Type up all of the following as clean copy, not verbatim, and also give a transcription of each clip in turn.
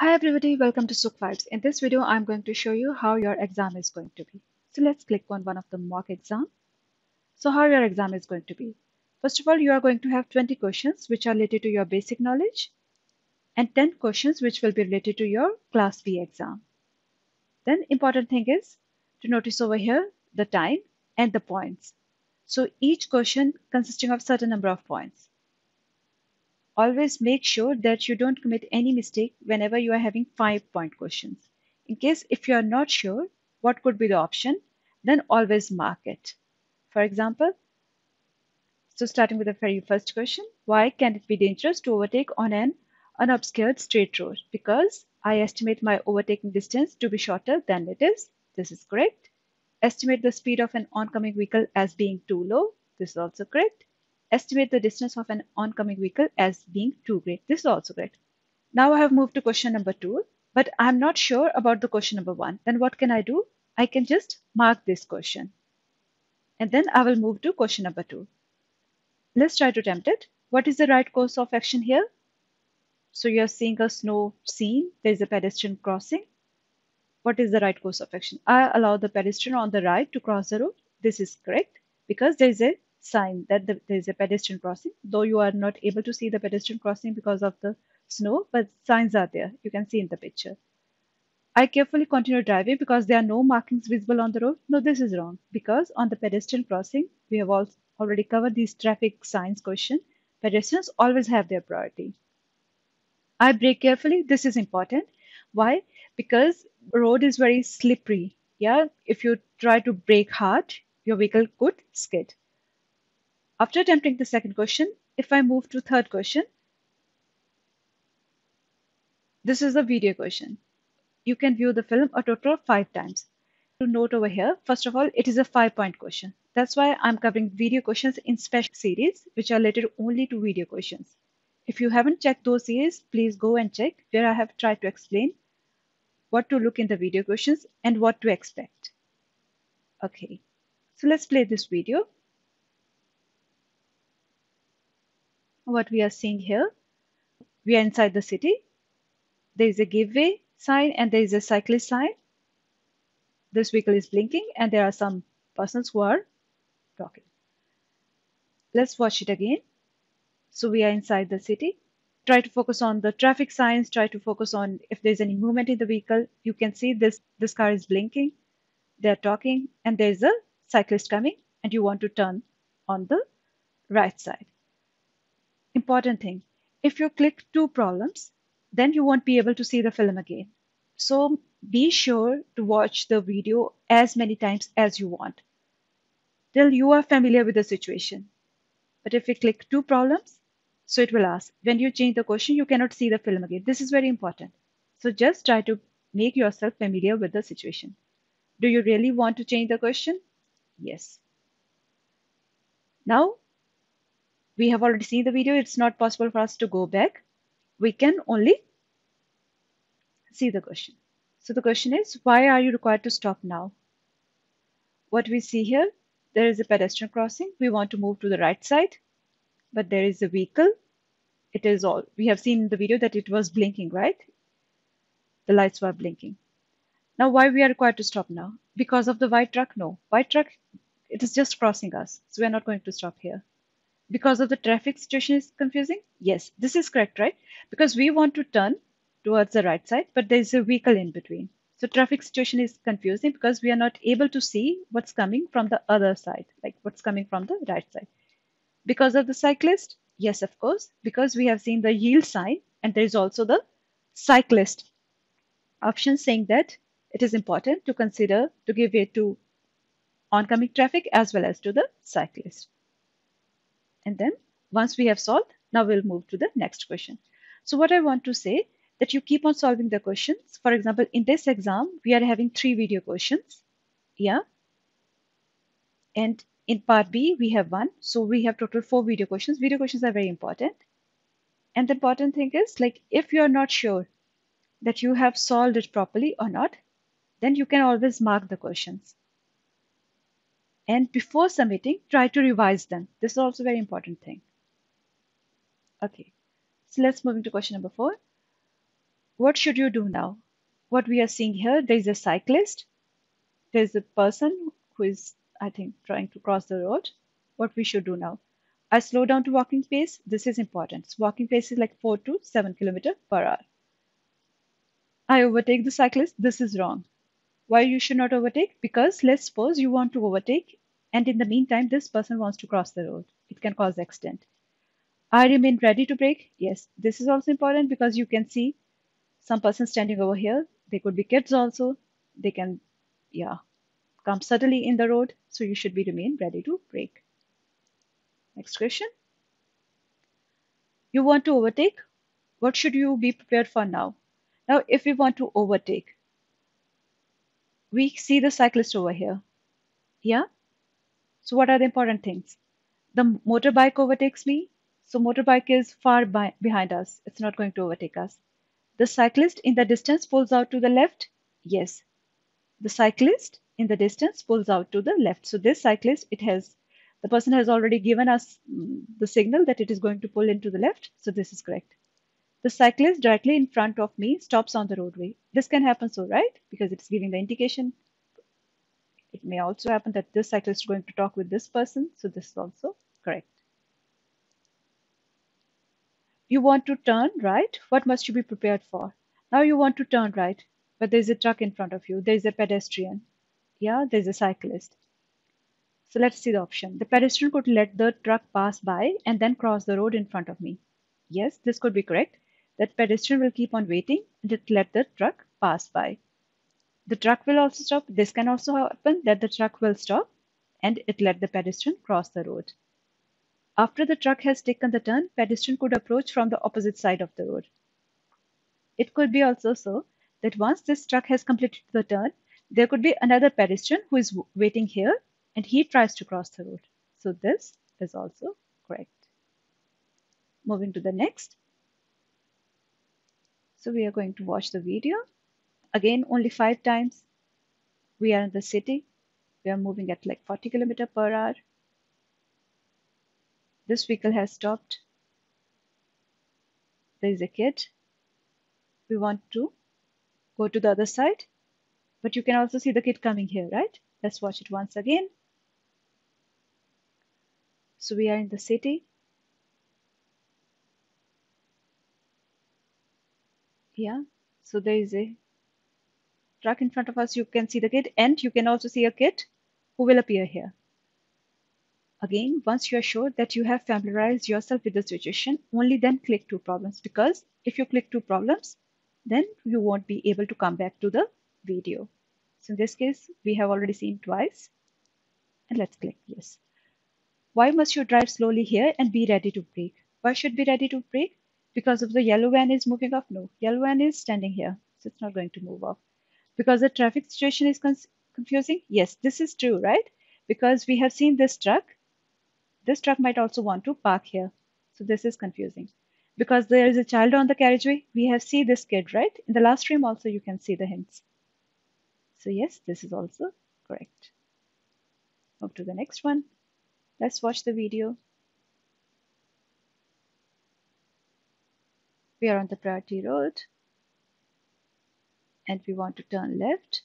Hi everybody, welcome to Sukh Vibes. In this video, I'm going to show you how your exam is going to be. So let's click on one of the mock exam. So how your exam is going to be. First of all, you are going to have 20 questions which are related to your basic knowledge and 10 questions which will be related to your Class B exam. Then important thing is to notice over here the time and the points. So each question consisting of certain number of points. Always make sure that you don't commit any mistake whenever you are having 5-point questions. In case if you are not sure what could be the option, then always mark it. For example, so starting with the very first question, why can it be dangerous to overtake on an unobscured straight road? Because I estimate my overtaking distance to be shorter than it is. This is correct. Estimate the speed of an oncoming vehicle as being too low. This is also correct. Estimate the distance of an oncoming vehicle as being too great. This is also correct. Now I have moved to question number 2, but I'm not sure about the question number 1. Then what can I do? I can just mark this question. And then I will move to question number 2. Let's try to attempt it. What is the right course of action here? So you're seeing a snow scene. There is a pedestrian crossing. What is the right course of action? I allow the pedestrian on the right to cross the road. This is correct because there is a sign that there is a pedestrian crossing, though you are not able to see the pedestrian crossing because of the snow, but signs are there. You can see in the picture. I carefully continue driving because there are no markings visible on the road. No, this is wrong because on the pedestrian crossing, we have already covered these traffic signs question. Pedestrians always have their priority. I brake carefully. This is important. Why? Because road is very slippery. Yeah, if you try to brake hard, your vehicle could skid. After attempting the second question, if I move to third question, this is a video question. You can view the film a total of 5 times. To note over here, first of all, it is a 5-point question. That's why I'm covering video questions in special series, which are related only to video questions. If you haven't checked those series, please go and check where I have tried to explain what to look in the video questions and what to expect. Okay, so let's play this video. What we are seeing here, we are inside the city. There is a give way sign and there is a cyclist sign. This vehicle is blinking and there are some persons who are talking. Let's watch it again. So we are inside the city. Try to focus on the traffic signs. Try to focus on if there's any movement in the vehicle. You can see this car is blinking. They're talking and there's a cyclist coming and you want to turn on the right side. Important thing, if you click 2 problems, then you won't be able to see the film again. So be sure to watch the video as many times as you want till you are familiar with the situation. But if we click 2 problems, so it will ask, when you change the question, you cannot see the film again. This is very important. So just try to make yourself familiar with the situation. Do you really want to change the question? Yes. Now, we have already seen the video. It's not possible for us to go back. We can only see the question. So the question is, why are you required to stop now? What we see here, there is a pedestrian crossing. We want to move to the right side, but there is a vehicle. It is all, we have seen in the video that it was blinking, right? The lights were blinking. Now, why we are required to stop now? Because of the white truck? No. White truck, it is just crossing us. So we are not going to stop here. Because of the traffic situation is confusing? Yes, this is correct, right? Because we want to turn towards the right side, but there is a vehicle in between. So traffic situation is confusing because we are not able to see what's coming from the other side, like what's coming from the right side. Because of the cyclist? Yes, of course, because we have seen the yield sign and there is also the cyclist option saying that it is important to consider to give way to oncoming traffic as well as to the cyclist. And then once we have solved, now we'll move to the next question. So what I want to say that you keep on solving the questions. For example, in this exam, we are having 3 video questions. Yeah. And in part B, we have 1. So we have total 4 video questions. Video questions are very important. And the important thing is, like, if you're not sure that you have solved it properly or not, then you can always mark the questions. And before submitting, try to revise them. This is also a very important thing. Okay, so let's move into question number 4. What should you do now? What we are seeing here, there is a cyclist, there is a person who is, I think, trying to cross the road. What we should do now? I slow down to walking pace. This is important. So walking pace is like 4 to 7 kilometers per hour. I overtake the cyclist. This is wrong. Why you should not overtake? Because let's suppose you want to overtake and in the meantime this person wants to cross the road. It can cause accident. I remain ready to brake. Yes, this is also important because you can see some person standing over here. They could be kids also. They can, yeah, come suddenly in the road. So you should be remain ready to brake. Next question. You want to overtake? What should you be prepared for now? Now, if we want to overtake, we see the cyclist over here. Yeah. So what are the important things? The motorbike overtakes me. So motorbike is far behind us. It's not going to overtake us. The cyclist in the distance pulls out to the left. Yes. The cyclist in the distance pulls out to the left. So this cyclist, the person has already given us the signal that it is going to pull into the left. So this is correct. The cyclist directly in front of me stops on the roadway. This can happen so, right? Because it's giving the indication. It may also happen that this cyclist is going to talk with this person. So this is also correct. You want to turn right. What must you be prepared for? Now you want to turn right, but there's a truck in front of you. There's a pedestrian. Yeah, there's a cyclist. So let's see the option. The pedestrian could let the truck pass by and then cross the road in front of me. Yes, this could be correct. That pedestrian will keep on waiting and it let the truck pass by. The truck will also stop. This can also happen that the truck will stop and it let the pedestrian cross the road. After the truck has taken the turn, pedestrian could approach from the opposite side of the road. It could be also so that once this truck has completed the turn, there could be another pedestrian who is waiting here and he tries to cross the road. So this is also correct. Moving to the next. So we are going to watch the video. Again, only 5 times. We are in the city. We are moving at like 40 kilometers per hour. This vehicle has stopped. There is a kid. We want to go to the other side, but you can also see the kid coming here, right? Let's watch it once again. So we are in the city. Yeah, so there is a truck in front of us. You can see the kid and you can also see a kid who will appear here. Again, once you are sure that you have familiarized yourself with the situation, only then click 2 problems, because if you click 2 problems, then you won't be able to come back to the video. So in this case, we have already seen twice. And let's click yes. Why must you drive slowly here and be ready to brake? Why should be ready to brake? Because of the yellow van is moving off? No, yellow van is standing here, so it's not going to move off. Because the traffic situation is confusing? Yes, this is true, right? Because we have seen this truck. This truck might also want to park here. So this is confusing. Because there is a child on the carriageway, we have seen this kid, right? In the last frame also you can see the hints. So yes, this is also correct. Move to the next one. Let's watch the video. We are on the priority road and we want to turn left.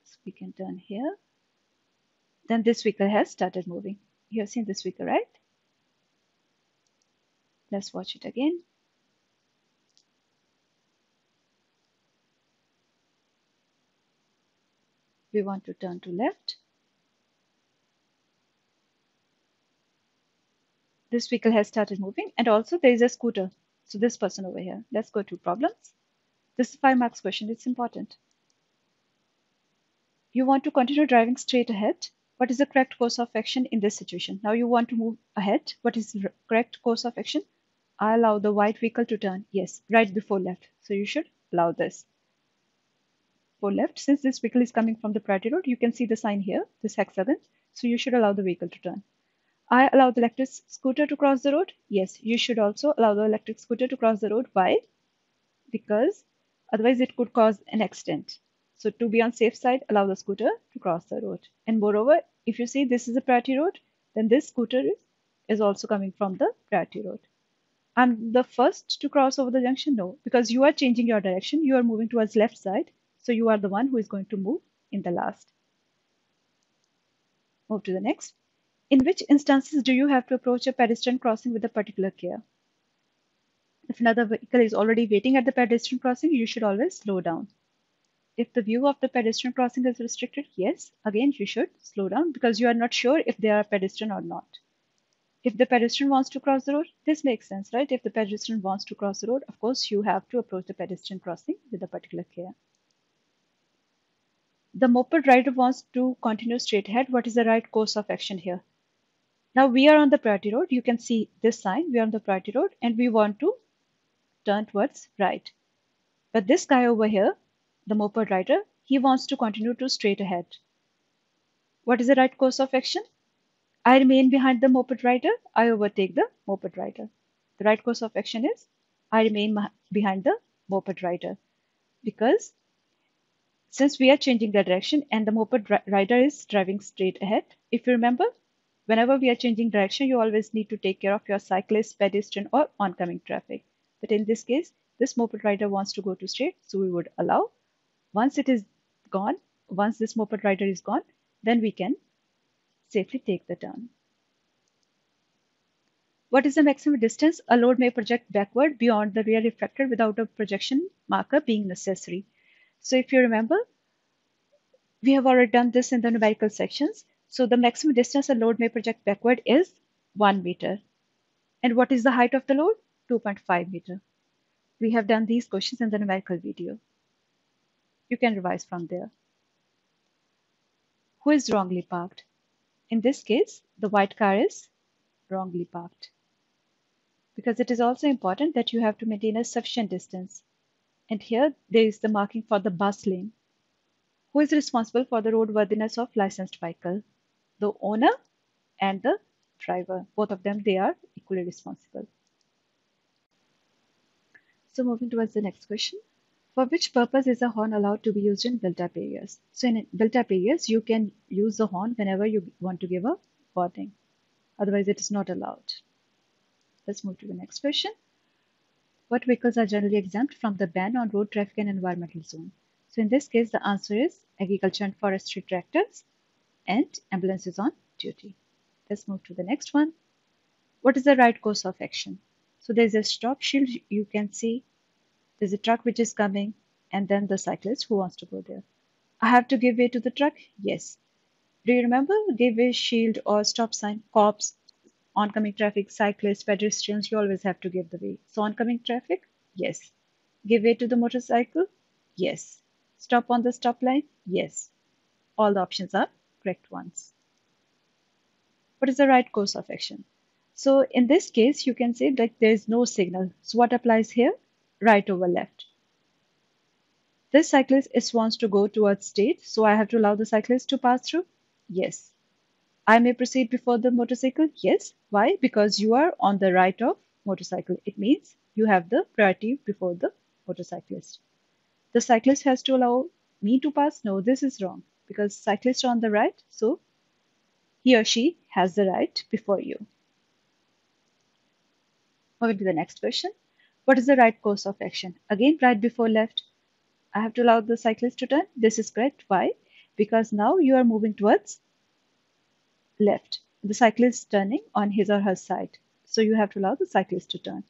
So we can turn here. Then this vehicle has started moving. You have seen this vehicle, right? Let's watch it again. We want to turn to left. This vehicle has started moving and also there is a scooter. So this person over here. Let's go to problems. This is 5 marks question. It's important. You want to continue driving straight ahead. What is the correct course of action in this situation? Now you want to move ahead. What is the correct course of action? I allow the white vehicle to turn. Yes, right before left. So you should allow this. For left, since this vehicle is coming from the priority road, you can see the sign here, this hexagon. So you should allow the vehicle to turn. I allow the electric scooter to cross the road. Yes, you should also allow the electric scooter to cross the road. Why? Because otherwise it could cause an accident. So to be on safe side, allow the scooter to cross the road. And moreover, if you see this is a priority road, then this scooter is also coming from the priority road. I'm the first to cross over the junction? No, because you are changing your direction. You are moving towards left side. So you are the one who is going to move in the last. Move to the next. In which instances do you have to approach a pedestrian crossing with a particular care? If another vehicle is already waiting at the pedestrian crossing, you should always slow down. If the view of the pedestrian crossing is restricted, yes, again you should slow down because you are not sure if they are a pedestrian or not. If the pedestrian wants to cross the road, this makes sense, right? If the pedestrian wants to cross the road, of course you have to approach the pedestrian crossing with a particular care. The moped rider wants to continue straight ahead. What is the right course of action here? Now we are on the priority road. You can see this sign. We are on the priority road and we want to turn towards right. But this guy over here, the moped rider, he wants to continue to straight ahead. What is the right course of action? I remain behind the moped rider. I overtake the moped rider. The right course of action is I remain behind the moped rider because since we are changing the direction and the moped rider is driving straight ahead, if you remember, whenever we are changing direction, you always need to take care of your cyclist, pedestrian, or oncoming traffic. But in this case, this moped rider wants to go to straight, so we would allow. Once it is gone, once this moped rider is gone, then we can safely take the turn. What is the maximum distance a load may project backward beyond the rear reflector without a projection marker being necessary? So if you remember, we have already done this in the numerical sections. So the maximum distance a load may project backward is 1 meter. And what is the height of the load? 2.5 meter. We have done these questions in the numerical video. You can revise from there. Who is wrongly parked? In this case, the white car is wrongly parked. Because it is also important that you have to maintain a sufficient distance. And here there is the marking for the bus lane. Who is responsible for the roadworthiness of licensed vehicle? The owner and the driver. Both of them, they are equally responsible. So moving towards the next question. For which purpose is a horn allowed to be used in built-up areas? So in built-up areas, you can use the horn whenever you want to give a warning. Otherwise, it is not allowed. Let's move to the next question. What vehicles are generally exempt from the ban on road traffic and environmental zone? So in this case, the answer is agriculture and forestry tractors and ambulances on duty. Let's move to the next one. What is the right course of action? So there's a stop shield. You can see there's a truck which is coming and then the cyclist who wants to go there. I have to give way to the truck? Yes. Do you remember give way shield or stop sign? Cops, oncoming traffic, cyclists, pedestrians, you always have to give the way. So oncoming traffic? Yes. Give way to the motorcycle? Yes. Stop on the stop line? Yes. All the options are correct ones. What is the right course of action? So in this case, you can say that there is no signal. So what applies here? Right over left. This cyclist wants to go towards straight, so I have to allow the cyclist to pass through? Yes. I may proceed before the motorcycle? Yes. Why? Because you are on the right of motorcycle. It means you have the priority before the motorcyclist. The cyclist has to allow me to pass? No, this is wrong because cyclist are on the right, so he or she has the right before you. Moving to the next question. What is the right course of action? Again, right before left. I have to allow the cyclist to turn. This is correct. Why? Because now you are moving towards left. The cyclist is turning on his or her side. So you have to allow the cyclist to turn.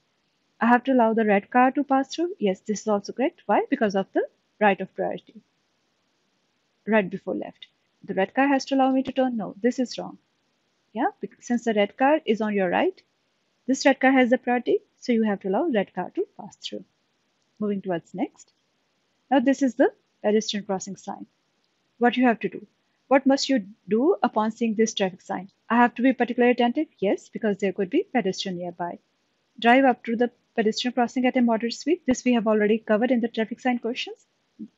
I have to allow the red car to pass through. Yes, this is also correct. Why? Because of the right of priority. Right before left. The red car has to allow me to turn. No, this is wrong. Yeah, because since the red car is on your right, this red car has the priority. So you have to allow red car to pass through. Moving towards next. Now this is the pedestrian crossing sign. What you have to do? What must you do upon seeing this traffic sign? I have to be particularly attentive? Yes, because there could be pedestrian nearby. Drive up to the pedestrian crossing at a moderate speed. This we have already covered in the traffic sign questions.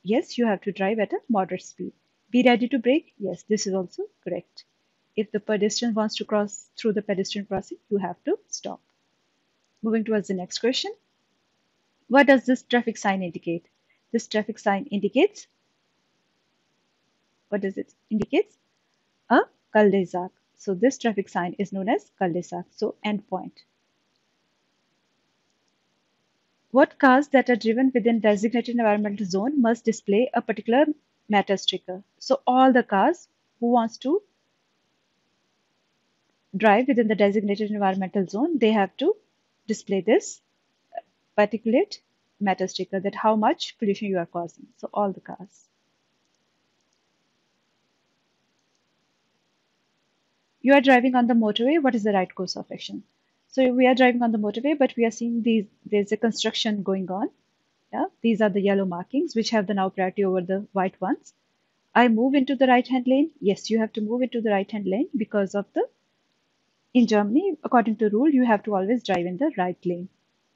Yes, you have to drive at a moderate speed. Be ready to brake? Yes, this is also correct. If the pedestrian wants to cross through the pedestrian crossing, you have to stop. Moving towards the next question. What does this traffic sign indicate? This traffic sign indicates, what does it indicate? A cul-de-sac. So this traffic sign is known as cul-de-sac, so end point. What cars that are driven within designated environmental zone must display a particular matter sticker? So all the cars who wants to drive within the designated environmental zone, they have to display this particulate matter sticker, that how much pollution you are causing. So all the cars. You are driving on the motorway. What is the right course of action? So we are driving on the motorway, but we are seeing there's a construction going on. Yeah, these are the yellow markings which have the now priority over the white ones. I move into the right hand lane. Yes, you have to move into the right hand lane because of the, in Germany, according to rule, you have to always drive in the right lane.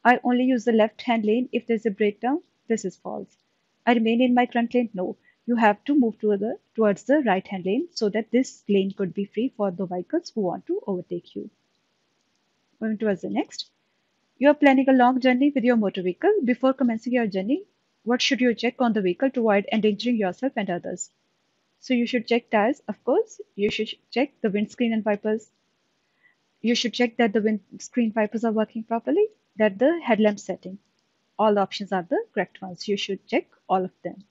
I only use the left hand lane if there's a breakdown. This is false. I remain in my front lane. No, you have to move towards the right hand lane so that this lane could be free for the vehicles who want to overtake you. Moving towards the next. You are planning a long journey with your motor vehicle. Before commencing your journey, what should you check on the vehicle to avoid endangering yourself and others? So you should check tires, of course. You should check the windscreen and wipers. You should check that the windscreen wipers are working properly, that the headlamp setting. All the options are the correct ones. You should check all of them.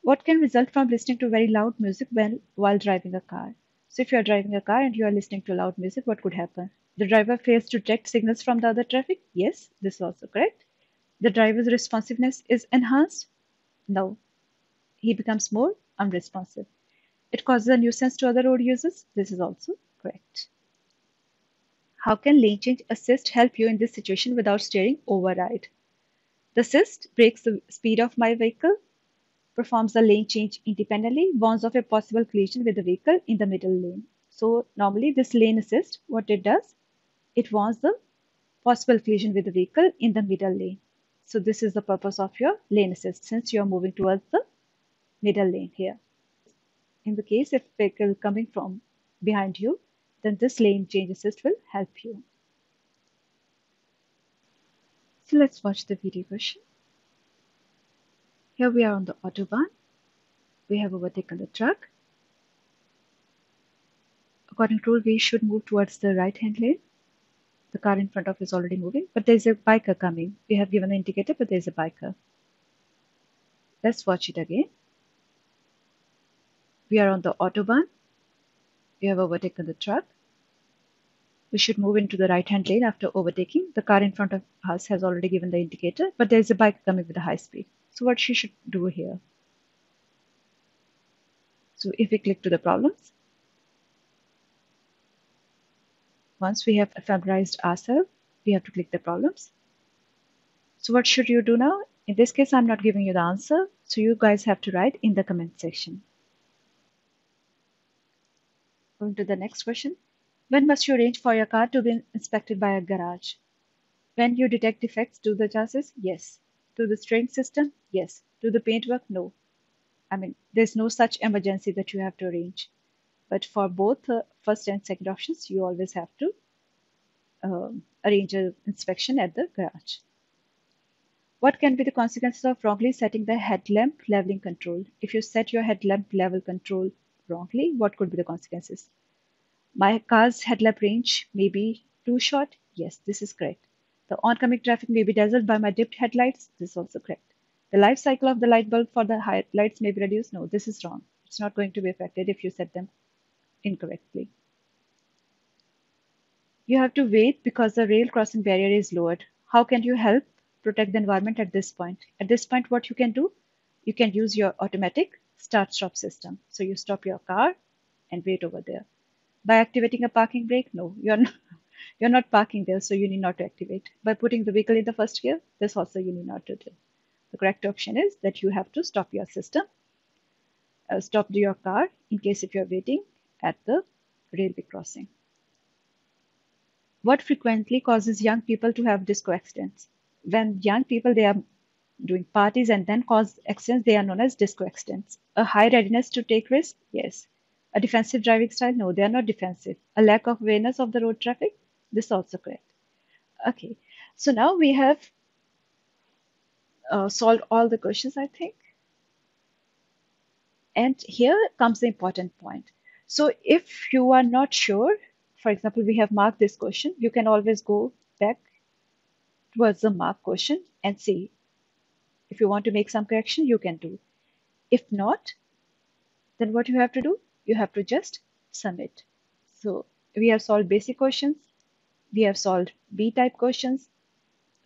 What can result from listening to very loud music while driving a car? So if you are driving a car and you are listening to loud music, what could happen? The driver fails to detect signals from the other traffic? Yes, this is also correct. The driver's responsiveness is enhanced? No, he becomes more unresponsive. It causes a nuisance to other road users? This is also correct. How can lane change assist help you in this situation without steering override? The assist breaks the speed of my vehicle, performs the lane change independently, warns of a possible collision with the vehicle in the middle lane. So normally this lane assist, what it does, it warns the possible collision with the vehicle in the middle lane. So this is the purpose of your lane assist since you are moving towards the middle lane here. In the case if vehicle coming from behind you, then this lane change assist will help you. So let's watch the video question. Here we are on the Autobahn. We have overtaken the truck. According to rule, we should move towards the right-hand lane. The car in front of us is already moving, but there's a biker coming. We have given the indicator, but there's a biker. Let's watch it again. We are on the Autobahn. We have overtaken the truck. We should move into the right-hand lane after overtaking. The car in front of us has already given the indicator, but there's a bike coming with a high speed. So what she should do here? So if we click to the problems, once we have familiarized ourselves, we have to click the problems. So what should you do now? In this case, I'm not giving you the answer, so you guys have to write in the comment section. Going to the next question. When must you arrange for your car to be inspected by a garage? When you detect defects to the chassis? Yes. To the steering system? Yes. To the paintwork? No. I mean, there's no such emergency that you have to arrange. But for both first and second options, you always have to arrange an inspection at the garage. What can be the consequences of wrongly setting the headlamp leveling control? If you set your headlamp level control wrongly, what could be the consequences? My car's headlamp range may be too short. Yes, this is correct. The oncoming traffic may be dazzled by my dipped headlights. This is also correct. The life cycle of the light bulb for the lights may be reduced. No, this is wrong. It's not going to be affected if you set them incorrectly. You have to wait because the rail crossing barrier is lowered. How can you help protect the environment at this point? At this point, what you can do? You can use your automatic start-stop system. So you stop your car and wait over there. By activating a parking brake? No, you're not parking there, so you need not to activate. By putting the vehicle in the first gear? This also you need not to do. The correct option is that you have to stop your system, stop your car in case if you're waiting at the railway crossing. What frequently causes young people to have disco accidents? When young people, they are doing parties and then cause accidents, they are known as disco accidents. A high readiness to take risks? Yes. A defensive driving style? No, they are not defensive. A lack of awareness of the road traffic? This is also correct. Okay, so now we have solved all the questions, I think. And here comes the important point. So if you are not sure, for example, we have marked this question, you can always go back towards the marked question and see. If you want to make some correction, you can do. If not, then what you have to do? You have to just submit. So we have solved basic questions. We have solved B-type questions.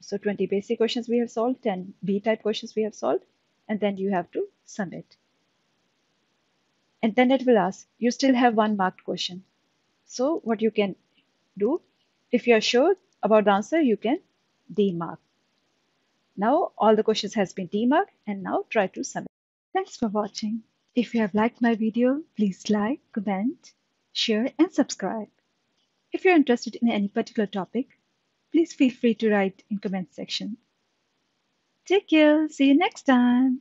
So 20 basic questions we have solved, 10 B-type questions we have solved, and then you have to submit. And then it will ask, you still have one marked question. So what you can do, if you are sure about the answer, you can demark. Now all the questions has been demarked, and now try to submit. Thanks for watching. If you have liked my video, please like, comment, share and subscribe. If you're interested in any particular topic, please feel free to write in comment section. Take care. See you next time.